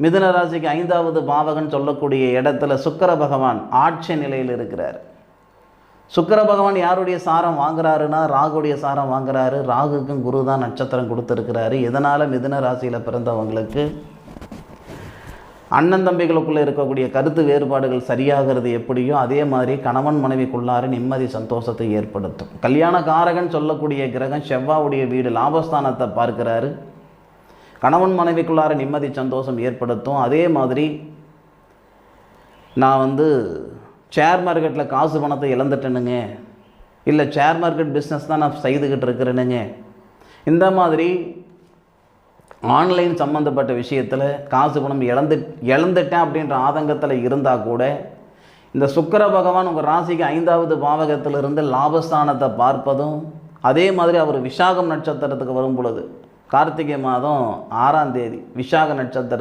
மிதுன ராசிக்கு 5வது பாவகன் சொல்லக்கூடிய இடத்துல சுக்கிர பகவான் ஆட்சி நிலையில் இருக்கிறார். சுக்கிர பகவான் யாருடைய சாரம் வாங்குறாருன்னா ராகுடைய சாரம் வாங்குறாரு. ராகுக்கும் குரு தான் நட்சத்திரம் கொடுத்துருக்கிறாரு. இதனால் மிதுன ராசியில் பிறந்தவங்களுக்கு அண்ணன் தம்பிகளுக்குள்ளே இருக்கக்கூடிய கருத்து வேறுபாடுகள் சரியாகிறது எப்படியோ அதே மாதிரி கணவன் மனைவிக்குள்ளார நிம்மதி சந்தோஷத்தை ஏற்படுத்தும். கல்யாண காரகன் சொல்லக்கூடிய கிரகம் செவ்வாவுடைய வீடு லாபஸ்தானத்தை பார்க்கிறாரு. கணவன் மனைவிக்குள்ளார நிம்மதி சந்தோஷம் ஏற்படுத்தும். அதே மாதிரி நான் ஷேர் மார்க்கெட்டில் காசு பணத்தை இழந்துட்டேனுங்க, இல்லை ஷேர் மார்க்கெட் பிஸ்னஸ் தான் நான் செய்துக்கிட்டு இருக்கிறேனுங்க, இந்த மாதிரி ஆன்லைன் சம்மந்தப்பட்ட விஷயத்தில் காசு பணம் இழந்துட்டேன் அப்படின்ற ஆதங்கத்தில் இருந்தால் கூட இந்த சுக்கிர பகவான் உங்கள் ராசிக்கு 5வது பாவகத்திலிருந்து லாபஸ்தானத்தை பார்ப்பதும், அதே மாதிரி அவர் விசாகம் நட்சத்திரத்துக்கு வரும் பொழுது கார்த்திகை மாதம் 6ஆம் தேதி விசாக நட்சத்திரத்துக்கு